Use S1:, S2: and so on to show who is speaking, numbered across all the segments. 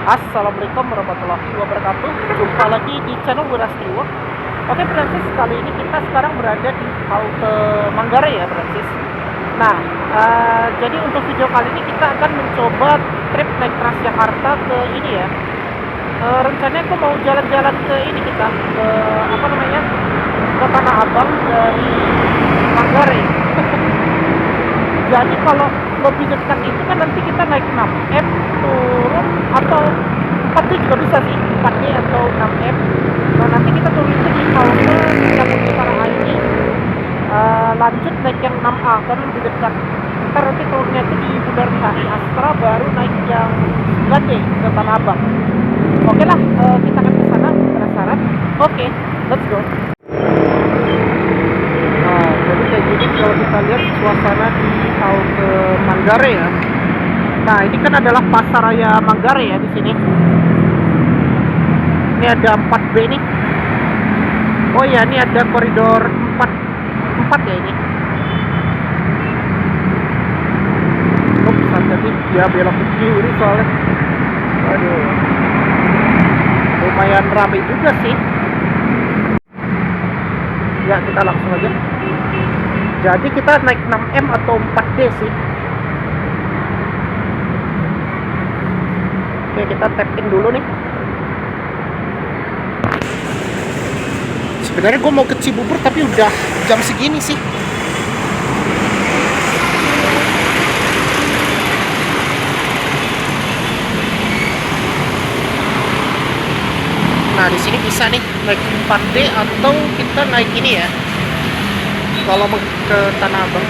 S1: Assalamualaikum warahmatullahi wabarakatuh. Jumpa lagi di channel Wirastiwa. Oke Francis, kali ini kita sekarang berada di halte Manggarai ya Francis. Nah, jadi untuk video kali ini kita akan mencoba trip naik Transjakarta ke ini ya. Rencananya aku mau jalan-jalan ke ini, kita ke apa namanya, ke Tanah Abang dari Manggarai. Jadi kalau lebih dekat itu kan nanti kita naik 6M turun, atau 4D juga bisa sih, 4D atau 6M. Nah nanti kita turun itu di halte Saputra ini, lanjut naik yang 6A kan lebih dekat. Ntar nanti turunnya itu di Bundaran Astra, baru naik yang 9D ke Tanah Abang. Oke lah, kita akan ke sana. Penasaran? Oke, let's go. Jadi kayak gini kalau kita lihat suasana di halte Manggarai ya. Nah ini kan adalah pasar raya Manggarai ya di sini. Ini ada 4B nih. Oh ya, ini ada koridor 4 ya ini. Ups, tadi dia belok ke kiri soalnya. Aduh, lumayan ramai juga sih. Ya kita langsung aja. Jadi kita naik 6M atau 4D sih. Oke, kita tap in dulu nih. Sebenarnya gue mau ke Cibubur tapi udah jam segini sih. Nah di sini bisa nih naik 4D atau kita naik ini ya, kalau mau ke Tanah Abang.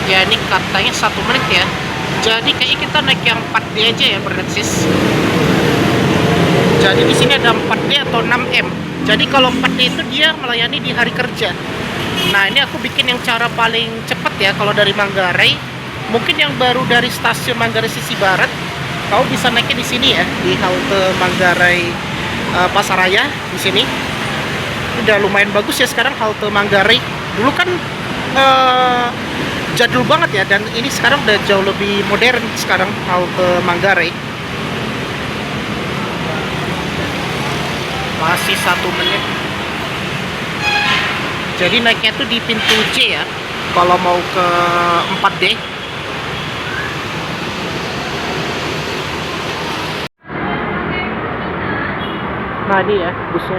S1: Ya ini katanya 1 menit ya. Jadi kayaknya kita naik yang 4D aja ya Francis. Jadi di sini ada 4D atau 6M. Jadi kalau 4D itu dia melayani di hari kerja. Nah ini aku bikin yang cara paling cepat ya. Kalau dari Manggarai, mungkin yang baru dari stasiun Manggarai sisi barat, kau bisa naiknya di sini ya, di halte Manggarai Pasaraya di sini. Udah lumayan bagus ya sekarang halte Manggarai. Dulu kan jadul banget ya, dan ini sekarang udah jauh lebih modern sekarang halte Manggarai. Masih 1 menit. Jadi naiknya tuh di pintu C ya kalau mau ke 4D. Nah ini ya busnya.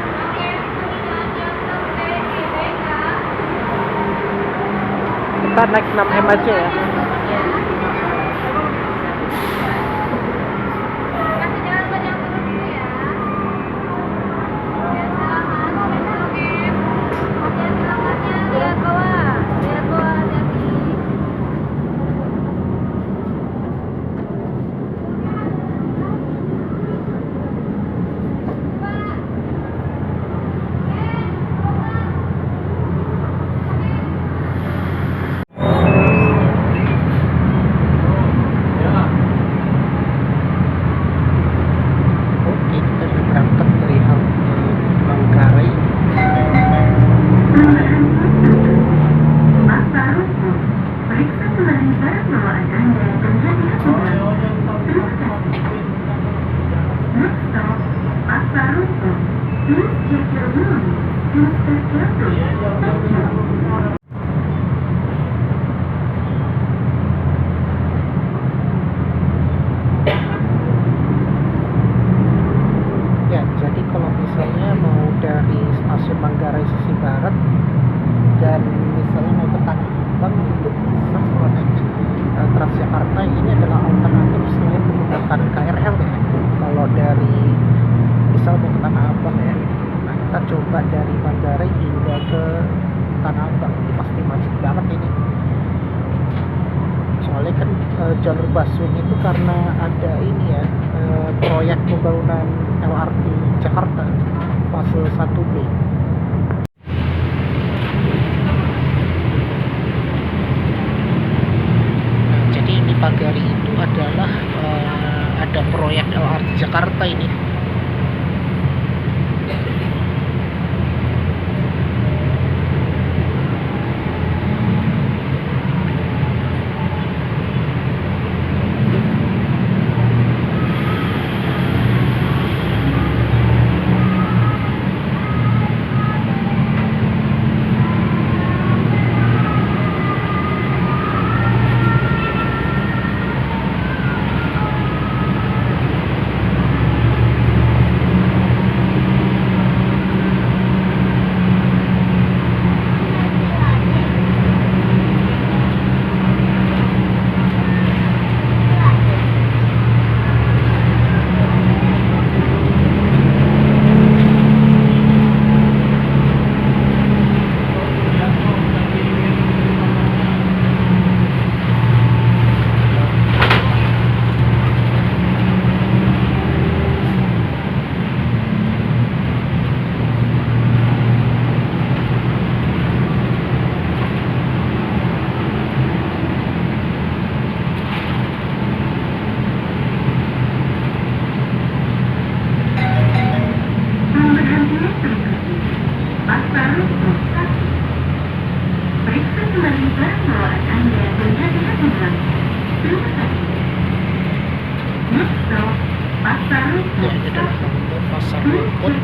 S1: Kita naik 6M aja ya. Ya, jadi kalau misalnya mau dari stasiun Manggarai sisi barat dan misalnya mau ke Tanah Abang itu bisa kalau naik Transjakarta. Ini adalah alternatif selain menggunakan KRL ya. Kalau dari misal mau ke Tanah Abang ya, nah kita coba dari Manggarai hingga ke Tanah Abang. Ini pasti macet banget ini. Soalnya kan jalur busway itu karena ada ini ya, proyek pembangunan LRT Jakarta fase 1B. Nah, jadi di pagi hari itu adalah ada proyek LRT Jakarta ini. ini adalah halte Pasar Rumput.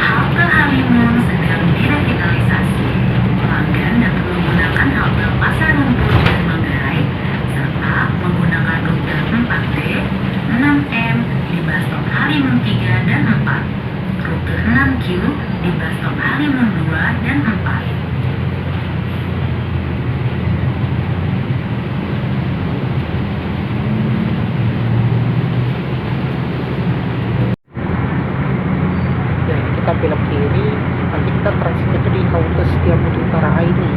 S2: Halte Halimun sedang direvitalisasi. Pelanggan dapat menggunakan halte Pasar Rumput dan Manggarai, serta menggunakan rute 4D, 6M di bus stop Halimun 3 dan 4, rute 6Q di bus stop Halimun 2 dan 4.
S1: Ya, kita belok kiri, nanti kita transit itu di halte Setiabudi Utara ini.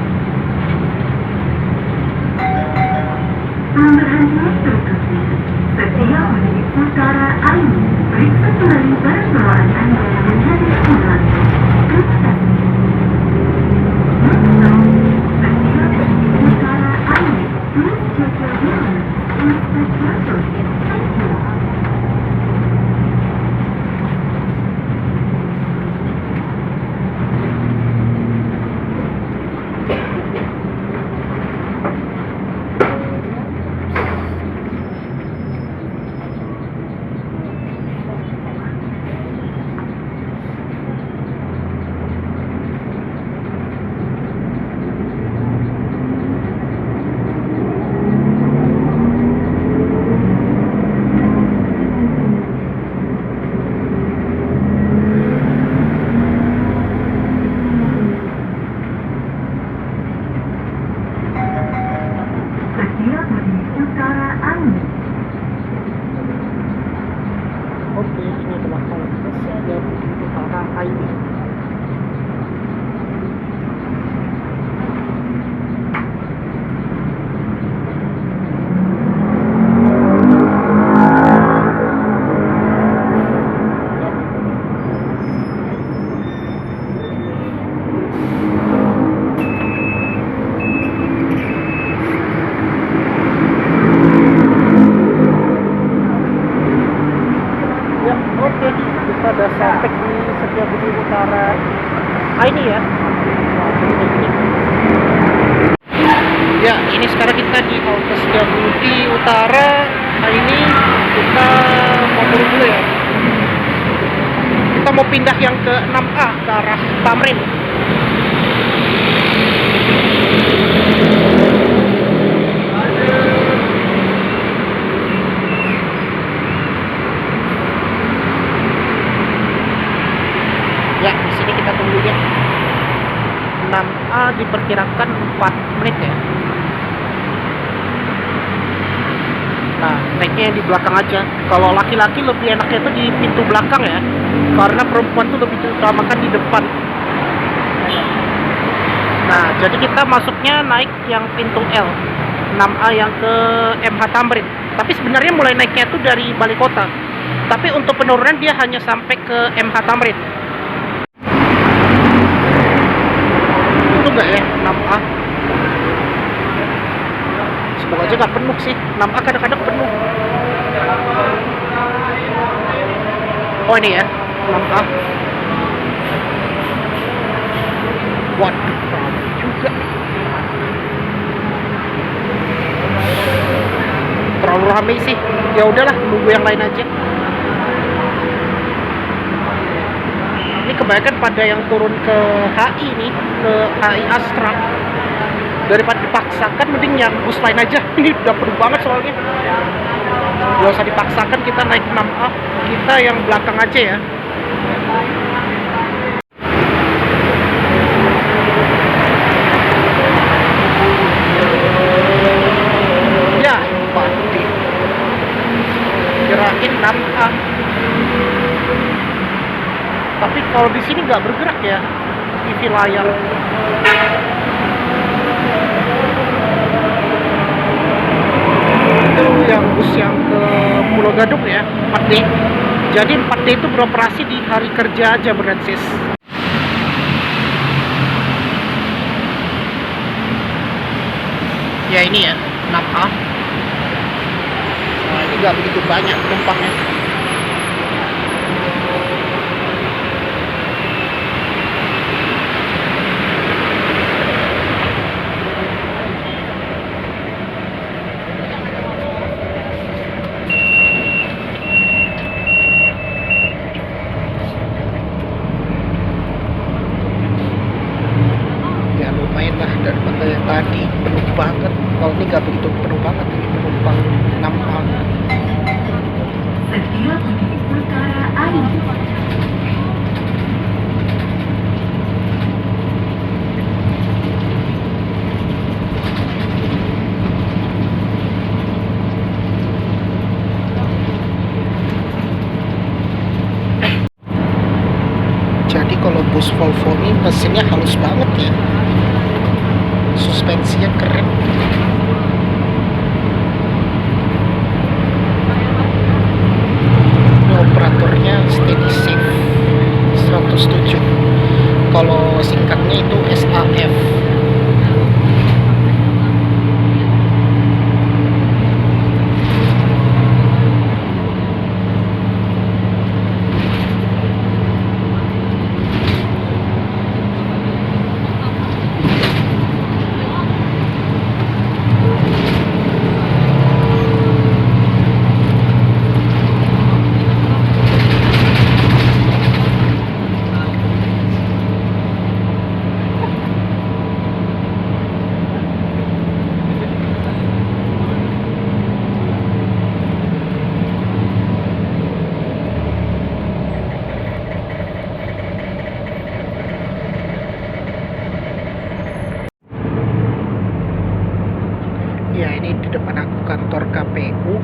S2: Pemberhentian berikutnya Setiabudi Utara ini. Periksa kembali barang bawaan Anda menjadi sekolah. Ke stasiun. Next stop, Setiabudi Utara ini. Please check your room. Respect careful. Thank you. Setiabudi Utara ini.
S1: Oke, ini adalah halte Setiabudi Utara ini. Ya, oke, kita udah sampai di Setiabudi Utara ini ya. Ya, ini sekarang kita di halte Setiabudi Utara ini. Kita mau turun dulu ya. Kita mau pindah yang ke 6A ke arah Tamrin. Ya, di sini kita tunggu ya. 6A diperkirakan 4 menit ya. Nah, naiknya yang di belakang aja. Kalau laki-laki lebih enaknya itu di pintu belakang ya, karena perempuan tuh lebih diutamakan di depan. Nah, jadi kita masuknya naik yang pintu L 6A yang ke MH Tamrin. Tapi sebenarnya mulai naiknya itu dari Balai Kota. Tapi untuk penurunan dia hanya sampai ke MH Tamrin. Itu enggak ya 6A? Semoga aja nggak penuh sih. 6A kadang-kadang penuh. Oh ini ya 6A. Waduh, ramai juga. Terlalu ramai sih. Ya udahlah, nunggu yang lain aja. Ini kebanyakan pada yang turun ke HI nih, ke HI Astra. Daripada dipaksakan, mending yang bus lain aja. Ini udah penuh banget soalnya. Gak usah dipaksakan kita naik 6A. Kita yang belakang aja ya. Ya, pasti. Kirain 6A. Tapi kalau di sini nggak bergerak ya TV layar. itu yang bus yang ke Pulau Gadung ya, 4D. Jadi 4D itu beroperasi di hari kerja aja berarti. Ya ini ya 6A. Nah, ini nggak begitu banyak penumpangnya. Ya lumayan lah daripada yang tadi penuh banget. Kalau ini nggak begitu penuh banget, ini penumpang 6A.
S2: Setiap di utara air.
S1: Jadi kalau bus Volvo ini mesinnya halus banget ya, suspensinya keren. Ini operatornya Steady Safe 107. Kalau singkatnya itu SAF. Ya ini di depan aku kantor KPU.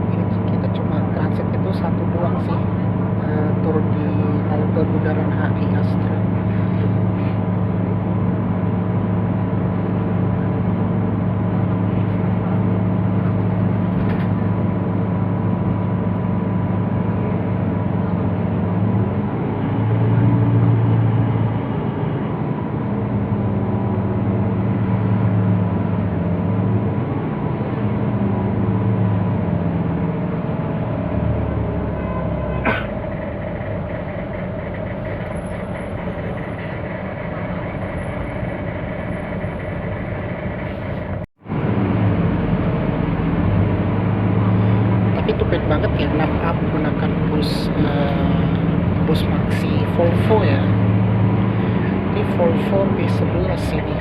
S1: Ini kita cuma transit itu satu doang sih, turun di halte Bundaran HI Astra. Tapi tumben banget ya 6A menggunakan bus Maxi Volvo ya. Ini Volvo B11 ini.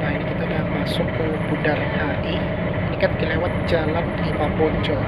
S1: Nah ini kita udah masuk ke Bundaran HI. Ini kan kelewat jalan Imam Bonjol.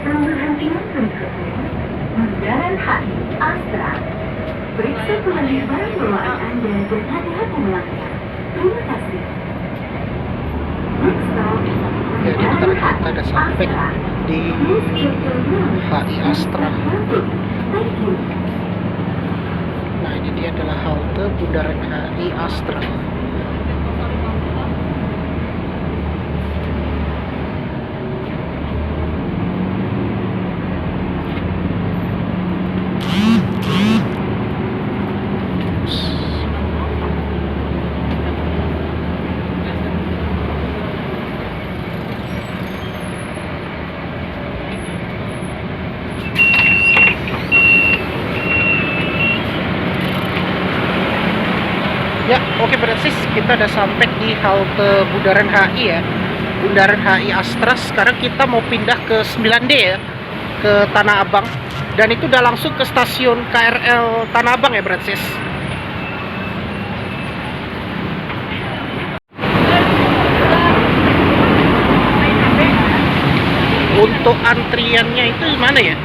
S2: Pemberhentian berikutnya Bundaran HI Astra. Periksa kembali barang bawaan Anda dan hati-hati melangkah. Terima kasih. Next stop,
S1: Jadi
S2: Bundaran
S1: kita
S2: HI
S1: udah sampai
S2: Astra.
S1: di
S2: Please check your room.
S1: HI Astra.
S2: Thank you.
S1: Nah ini dia adalah halte Bundaran HI Astra. kita udah sampai di halte Bundaran HI ya. Bundaran HI Astra. Sekarang kita mau pindah ke 9D ya, ke Tanah Abang. Dan itu udah langsung ke stasiun KRL Tanah Abang ya, Brancis. Untuk antriannya itu mana ya?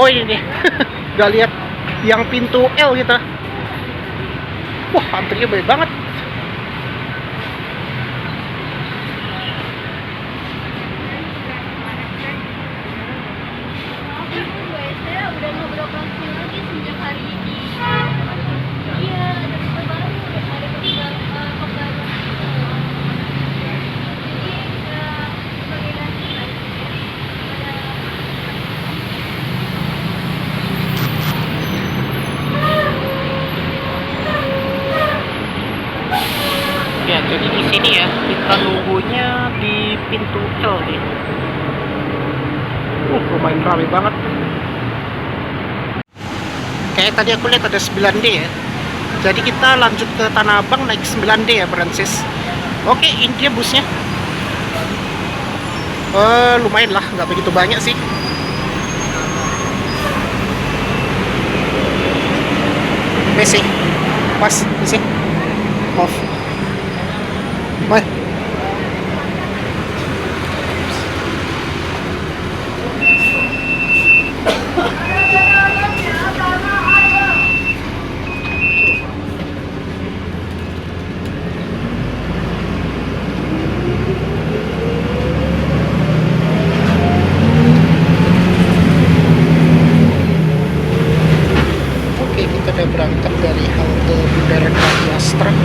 S1: Oh ini nih. Gak lihat yang pintu L kita. Wah, antrinya banyak banget.
S3: Saya udah nggak beroperasi lagi sejak hari ini. Iya, ada berita baru, ada berita pembaruan. Jadi sebagai ganti
S1: Ya, jadi di sini ya kita nunggunya di pintu L nih. Lumayan ramai banget. Kayak tadi aku lihat ada 9D ya. Jadi kita lanjut ke Tanah Abang naik 9D ya, Brancis. Oke, ini dia busnya. Lumayan lah, nggak begitu banyak sih. Messi, pas, Messi, off. Bye. Oke, kita udah berangkat dari halte Bundaran HI Astra.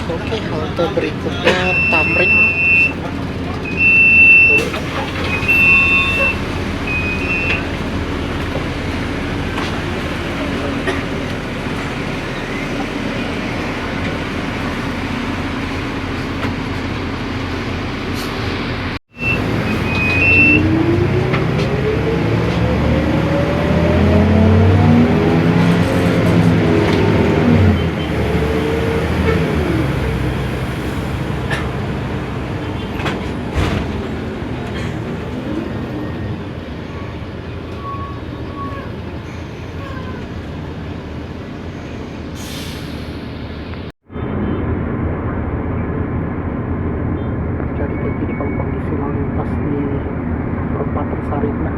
S1: Oke, halte berikutnya Tamrin. Jadi kayak gini kalau kondisi lalu lintas di perempatan Sarinah.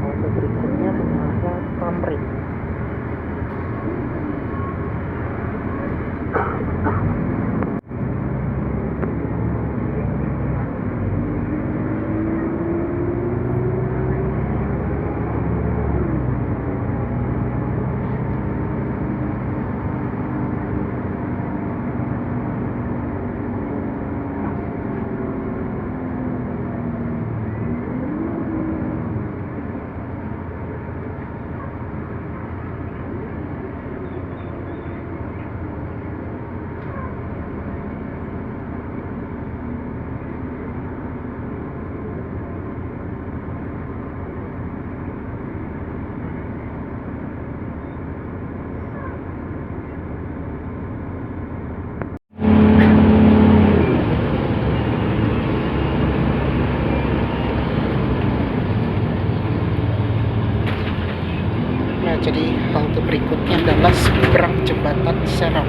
S1: Halte berikutnya bernama Tamrin. Nah, jadi halte berikutnya adalah seberang jembatan Serang.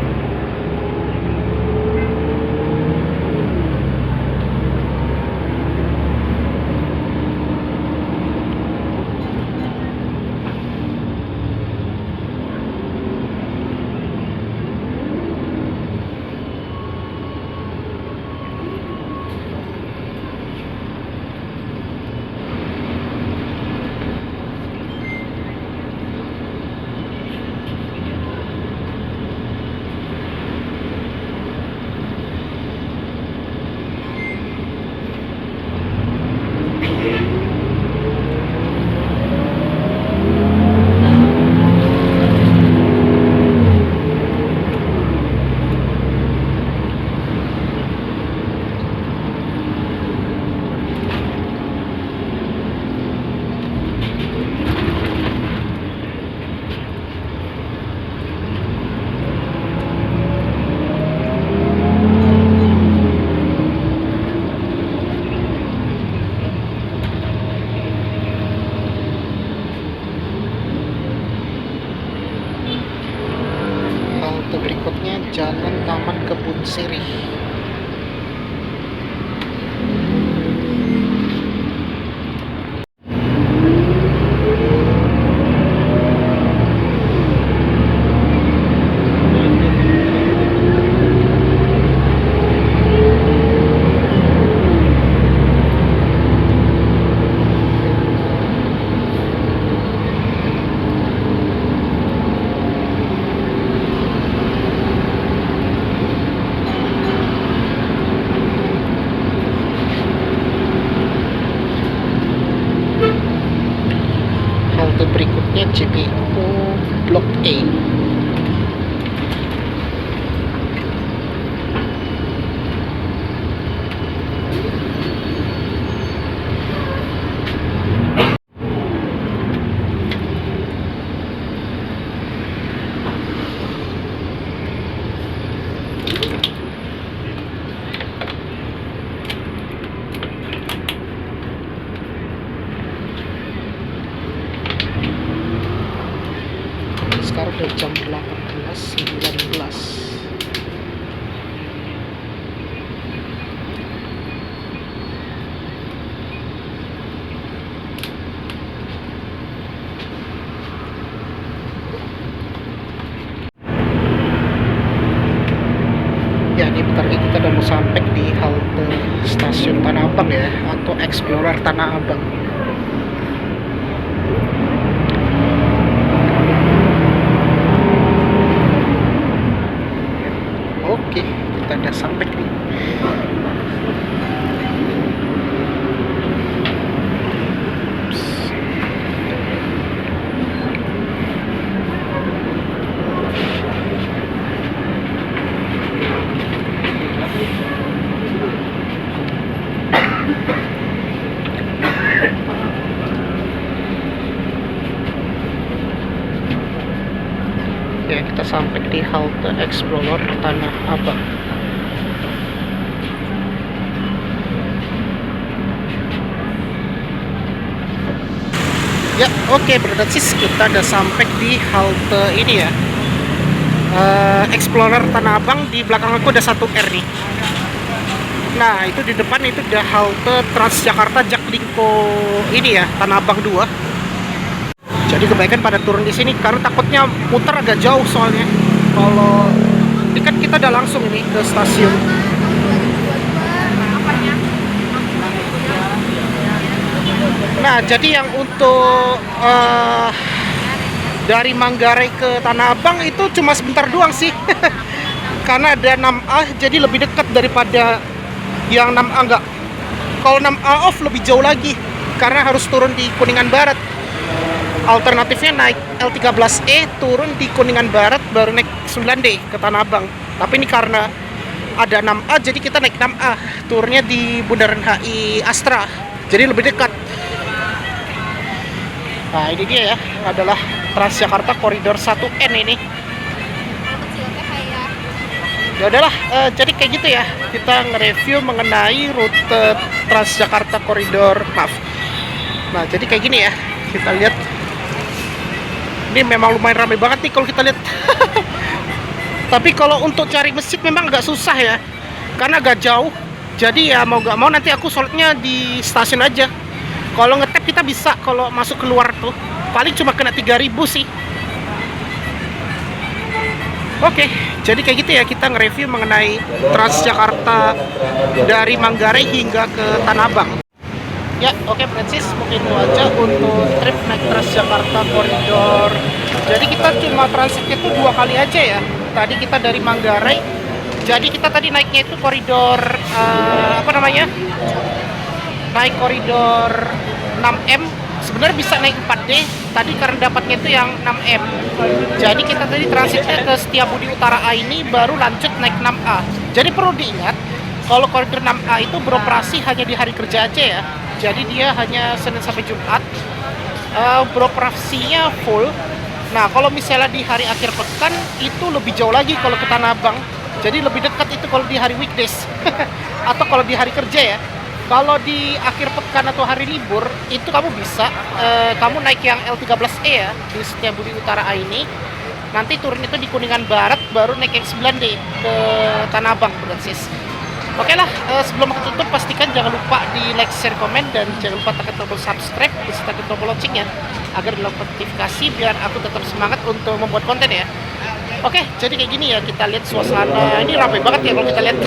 S1: Taman Kebun Sirih. Halte berikutnya JPO Blok A. Sekarang udah jam 18.19. Ya, ini bentar lagi kita udah mau sampai di halte stasiun Tanah Abang ya, atau Explorer Tanah Abang. Oke, kita udah sampai nih. Ya, kita sampai di halte Explorer Tanah Abang. Ya, oke, berarti kita udah sampai di halte ini ya, Explorer Tanah Abang. Di belakang aku ada 1R nih. Nah, itu di depan itu udah halte Transjakarta Jaklingko ini ya, Tanah Abang 2. Jadi kebaikan pada turun di sini karena takutnya muter agak jauh soalnya. Kalau ini kan kita udah langsung ini ke stasiun. Nah, jadi yang untuk dari Manggarai ke Tanah Abang itu cuma sebentar doang sih. Karena ada 6A jadi lebih dekat daripada yang 6A enggak. Kalau 6A off lebih jauh lagi karena harus turun di Kuningan Barat. Alternatifnya naik L13E turun di Kuningan Barat baru naik 9D ke Tanah Abang. Tapi ini karena ada 6A jadi kita naik 6A, turunnya di Bundaran HI Astra. Jadi lebih dekat. Nah, ini dia ya, adalah Transjakarta Koridor 1N ini. Ya udahlah, jadi kayak gitu ya. Kita nge-review mengenai rute Transjakarta Koridor, maaf. Nah, jadi kayak gini ya. Kita lihat. Ini memang lumayan ramai banget nih kalau kita lihat. Tapi kalau untuk cari masjid memang agak susah ya, karena agak jauh. Jadi ya mau gak mau nanti aku sholatnya di stasiun aja. Kalau ngetep kita bisa, kalau masuk keluar tuh paling cuma kena 3.000 sih. Oke, jadi kayak gitu ya kita nge-review mengenai Transjakarta dari Manggarai hingga ke Tanah Abang. Ya, oke Francis, mungkin itu aja untuk trip naik Transjakarta Koridor. Jadi kita cuma transitnya itu 2 kali aja ya. Tadi kita dari Manggarai, jadi kita tadi naiknya itu koridor naik koridor 6M. Sebenarnya bisa naik 4D, tadi karena dapatnya itu yang 6M. Jadi kita tadi transitnya ke Setiabudi Utara A ini, baru lanjut naik 6A. Jadi perlu diingat, kalau koridor 6A itu beroperasi hanya di hari kerja aja ya. Jadi dia hanya Senin sampai Jumat, beroperasinya full. Nah, kalau misalnya di hari akhir pekan itu lebih jauh lagi kalau ke Tanah Abang. Jadi lebih dekat itu kalau di hari weekdays atau kalau di hari kerja ya. Kalau di akhir pekan atau hari libur itu kamu bisa kamu naik yang L13E ya di Setiabudi Utara A ini. Nanti turun itu di Kuningan Barat, baru naik X9D ke Tanah Abang, Sis. Oke lah, sebelum aku tutup pastikan jangan lupa di like, share, komen, dan jangan lupa tekan tombol subscribe beserta tombol loncengnya agar dapat notifikasi biar aku tetap semangat untuk membuat konten ya. Oke, jadi kayak gini ya, kita lihat suasana. Ini ramai banget ya kalau kita lihat.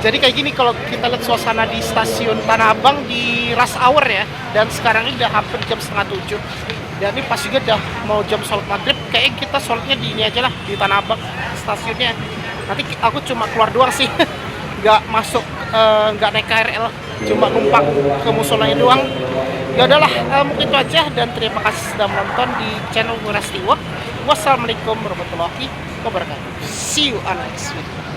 S1: Jadi kayak gini kalau kita lihat suasana di stasiun Tanah Abang di rush hour ya. Dan sekarang ini udah hampir jam setengah 7. Dan ini pas juga udah mau jam sholat maghrib. Kayaknya kita sholatnya di ini aja lah, di Tanah Abang stasiunnya. Nanti aku cuma keluar doang sih. Nggak masuk, nggak naik KRL, cuma numpang ke musolanya doang. Ya udahlah, mungkin itu aja, dan terima kasih sudah menonton di channel Ngurasti Work. Wassalamualaikum warahmatullahi wabarakatuh. See you on next video.